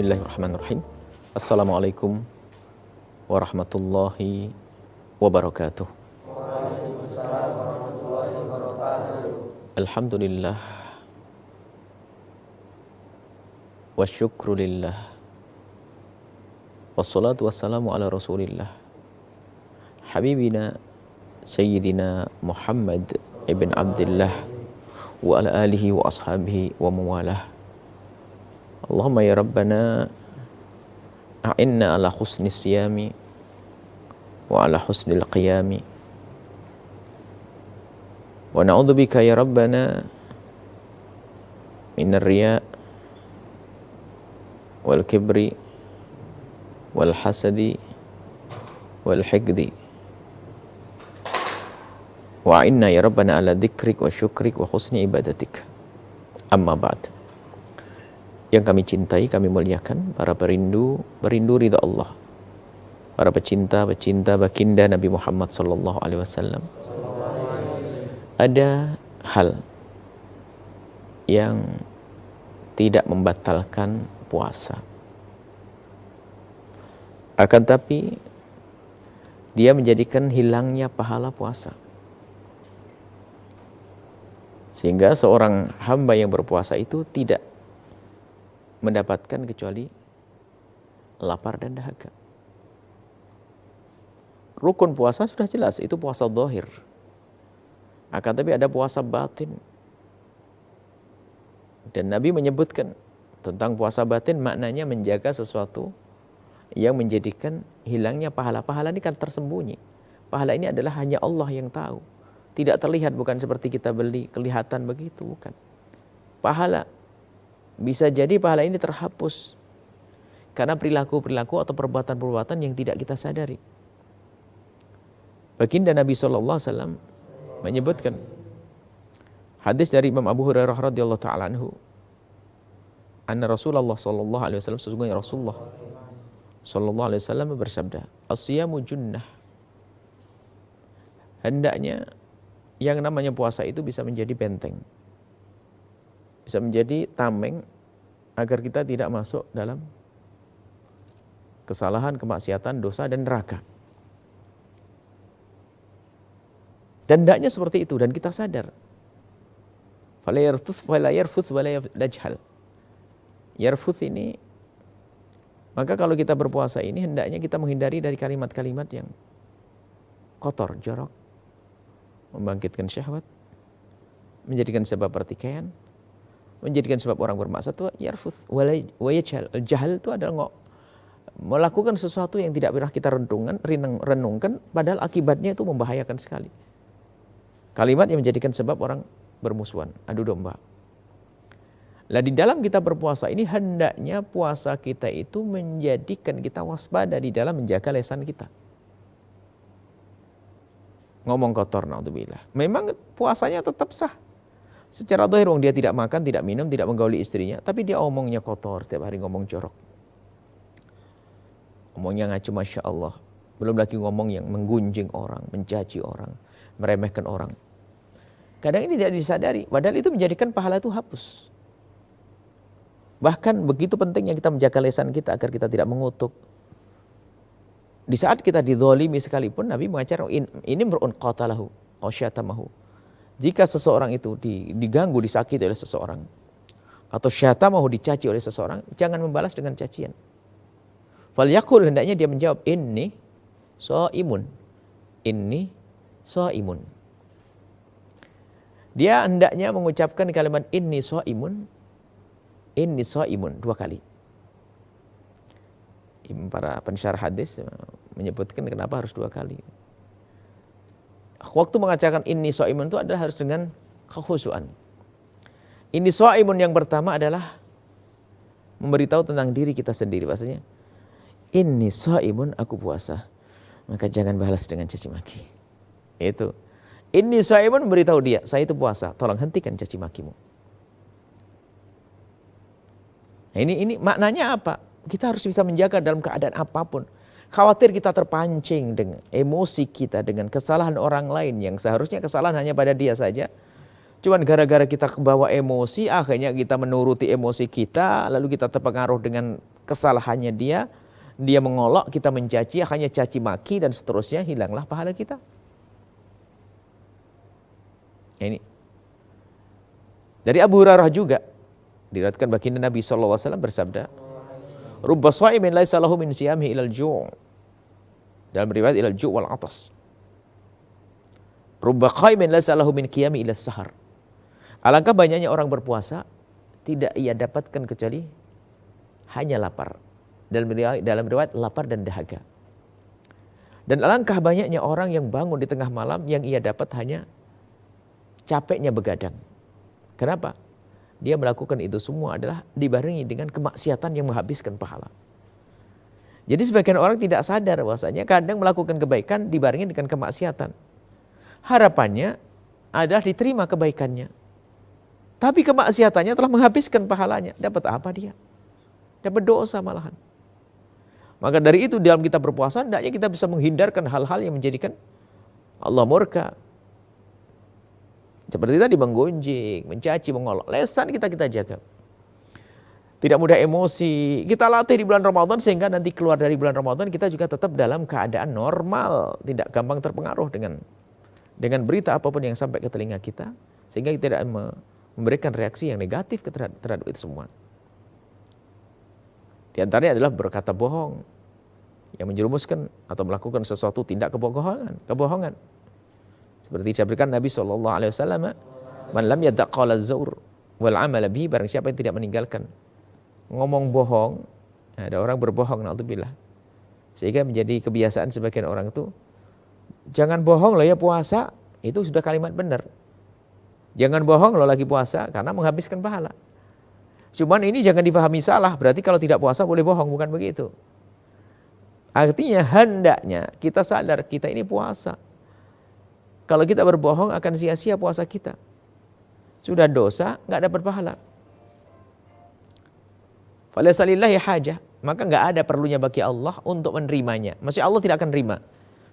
Bismillahirrahmanirrahim. Assalamualaikum warahmatullahi wabarakatuh. Waalaikumsalam warahmatullahi wabarakatuh. Alhamdulillah wa syukrulillah wassalatu wassalamu ala rasulillah habibina sayyidina Muhammad ibn Abdullah wa ala alihi wa ashabihi wa mawalah. Allahumma ya Rabbana a'inna ala husni siyami wa ala husnil qiyami wa na'udzubika ya Rabbana minar riya wal kibri wal hasadi wal hikdi wa a'inna ya Rabbana ala dzikrik wa syukrik wa husni ibadatik. Amma ba'd. Yang kami cintai, kami muliakan, para perindu ridha Allah, para pecinta baginda Nabi Muhammad sallallahu alaihi wasallam. Ada hal yang tidak membatalkan puasa, akan tapi dia menjadikan hilangnya pahala puasa, sehingga seorang hamba yang berpuasa itu tidak mendapatkan kecuali lapar dan dahaga. Rukun puasa sudah jelas, itu puasa zahir. Akan tapi ada puasa batin. Dan Nabi menyebutkan tentang puasa batin, maknanya menjaga sesuatu yang menjadikan hilangnya pahala. Pahala ini kan tersembunyi. Pahala ini adalah hanya Allah yang tahu. Tidak terlihat, bukan seperti kita beli, kelihatan begitu, bukan. Pahala, bisa jadi pahala ini terhapus karena perilaku-perilaku atau perbuatan-perbuatan yang tidak kita sadari. Baginda Nabi SAW menyebutkan hadis dari Imam Abu Hurairah radhiyallahu ta'ala anhu, anna Rasulullah SAW, sesungguhnya Rasulullah SAW bersabda, as-siyamu junnah. Hendaknya yang namanya puasa itu bisa menjadi benteng, bisa menjadi tameng agar kita tidak masuk dalam kesalahan, kemaksiatan, dosa, dan neraka. Dan hendaknya seperti itu, dan kita sadar. Fala yarfuth wala yajhal. Yarfuth ini, maka kalau kita berpuasa ini hendaknya kita menghindari dari kalimat-kalimat yang kotor, jorok, membangkitkan syahwat, menjadikan sebab pertikaian, menjadikan sebab orang bermaksiat. Itu yarfuth wa yajhal. Al-jahal itu adalah melakukan sesuatu yang tidak pernah kita renungkan, padahal akibatnya itu membahayakan sekali. Kalimat yang menjadikan sebab orang bermusuhan, adu domba. Lah di dalam kita berpuasa ini hendaknya puasa kita itu menjadikan kita waspada di dalam menjaga lisan kita. Ngomong kotor, naudzubillah. Memang puasanya tetap sah. Secara zahir dia tidak makan, tidak minum, tidak menggauli istrinya, tapi dia omongnya kotor, setiap hari ngomong jorok. Ngomongnya ngaco, Masya Allah. Belum lagi ngomong yang menggunjing orang, mencaci orang, meremehkan orang. Kadang ini tidak disadari, padahal itu menjadikan pahala itu hapus. Bahkan begitu pentingnya kita menjaga lisan kita agar kita tidak mengutuk. Di saat kita dizalimi sekalipun, Nabi mengajar, ini mer'un qatalahu aw syatamahu. Jika seseorang itu diganggu, disakiti oleh seseorang, atau syatamahu, dicaci oleh seseorang, jangan membalas dengan cacian. Falyaqul, hendaknya dia menjawab, inni shaimun. Inni shaimun. Dia hendaknya mengucapkan kalimat inni shaimun dua kali. Para pensyarah hadis menyebutkan kenapa harus dua kali. Waktu mengatakan inni shaimun itu adalah harus dengan kekhusyuan. Inni shaimun yang pertama adalah memberitahu tentang diri kita sendiri. Maksudnya, inni shaimun, aku puasa, maka jangan balas dengan caci maki. Itu. Inni shaimun, memberitahu dia, saya itu puasa, tolong hentikan caci makimu. Nah, ini maknanya apa? Kita harus bisa menjaga dalam keadaan apapun. Khawatir kita terpancing dengan emosi kita, dengan kesalahan orang lain yang seharusnya kesalahan hanya pada dia saja. Cuman gara-gara kita kebawa emosi, akhirnya kita menuruti emosi kita, lalu kita terpengaruh dengan kesalahannya dia mengolok, kita mencaci, hanya caci maki dan seterusnya, hilanglah pahala kita. Ini dari Abu Hurairah juga diriwayatkan baginda Nabi SAW bersabda, "Rubba sha'imin laisa lahu min siyamihi ilal ju'." Dalam riwayat ilal ju' wal atas. "Rubba qa'imin laisa lahu min qiyami ila sahar." Alangkah banyaknya orang berpuasa tidak ia dapatkan kecuali hanya lapar. Dalam riwayat lapar dan dahaga. Dan alangkah banyaknya orang yang bangun di tengah malam yang ia dapat hanya capeknya begadang. Kenapa? Dia melakukan itu semua adalah dibarengi dengan kemaksiatan yang menghabiskan pahala. Jadi sebagian orang tidak sadar bahwasanya kadang melakukan kebaikan dibarengi dengan kemaksiatan. Harapannya adalah diterima kebaikannya. Tapi kemaksiatannya telah menghabiskan pahalanya. Dapat apa dia? Dapat dosa malahan. Maka dari itu dalam kita berpuasa, hendaknya kita bisa menghindarkan hal-hal yang menjadikan Allah murka. Seperti tadi menggonjing, mencaci, mengolok. Lesan kita jaga. Tidak mudah emosi. Kita latih di bulan Ramadan sehingga nanti keluar dari bulan Ramadan kita juga tetap dalam keadaan normal. Tidak gampang terpengaruh dengan berita apapun yang sampai ke telinga kita. Sehingga kita tidak memberikan reaksi yang negatif terhadap itu semua. Di antaranya adalah berkata bohong yang menjerumuskan atau melakukan sesuatu tindak kebohongan. Seperti disabdakan Nabi SAW, "Man lam yada' qawla az-zur wal 'amala bihi." Barang siapa yang tidak meninggalkan ngomong bohong, ada orang berbohong, naudzubillah. Sehingga menjadi kebiasaan sebagian orang itu, jangan bohong loh ya puasa, itu sudah kalimat benar. Jangan bohong loh lagi puasa karena menghabiskan pahala. Cuman ini jangan difahami salah, berarti kalau tidak puasa boleh bohong, bukan begitu. Artinya hendaknya kita sadar kita ini puasa. Kalau kita berbohong akan sia-sia puasa kita. Sudah dosa, nggak dapat pahala. Falaysa lillahi hajah, maka nggak ada perlunya bagi Allah untuk menerimanya. Maksudnya Allah tidak akan terima.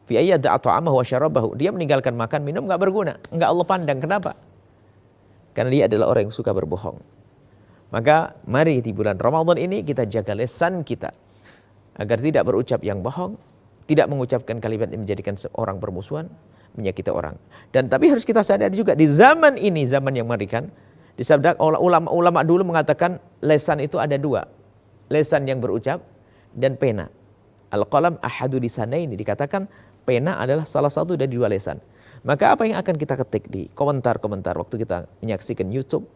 Fi ayyada'a ta'amahu wa syarabahu. Dia meninggalkan makan minum nggak berguna, nggak Allah pandang. Kenapa? Karena dia adalah orang yang suka berbohong. Maka mari di bulan Ramadan ini kita jaga lisan kita agar tidak berucap yang bohong, tidak mengucapkan kalimat yang menjadikan seorang bermusuhan, menyakiti orang. Dan tapi harus kita sadar juga di zaman ini, zaman yang mengerikan, disabda ulama dulu mengatakan lisan itu ada dua. Lisan yang berucap dan pena. Al-qalam ahadu lisanaini, dikatakan pena adalah salah satu dari dua lisan. Maka apa yang akan kita ketik di komentar-komentar waktu kita menyaksikan YouTube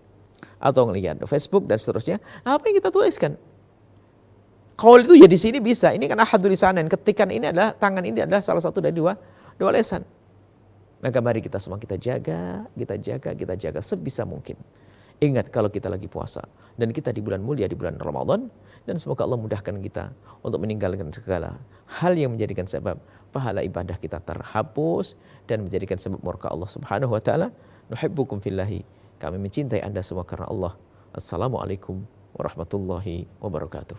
atau melihat Facebook dan seterusnya, apa yang kita tuliskan? Qaul itu ya di sini bisa. Ini kan ahadu lisanain. Ketikan ini adalah tangan ini adalah salah satu dari dua lisan. Maka mari kita semua kita jaga sebisa mungkin. Ingat kalau kita lagi puasa dan kita di bulan mulia, di bulan Ramadan, dan semoga Allah mudahkan kita untuk meninggalkan segala hal yang menjadikan sebab pahala ibadah kita terhapus dan menjadikan sebab murka Allah Subhanahu wa taala. Nuhibbukum fillahi. Kami mencintai Anda semua karena Allah. Assalamualaikum warahmatullahi wabarakatuh.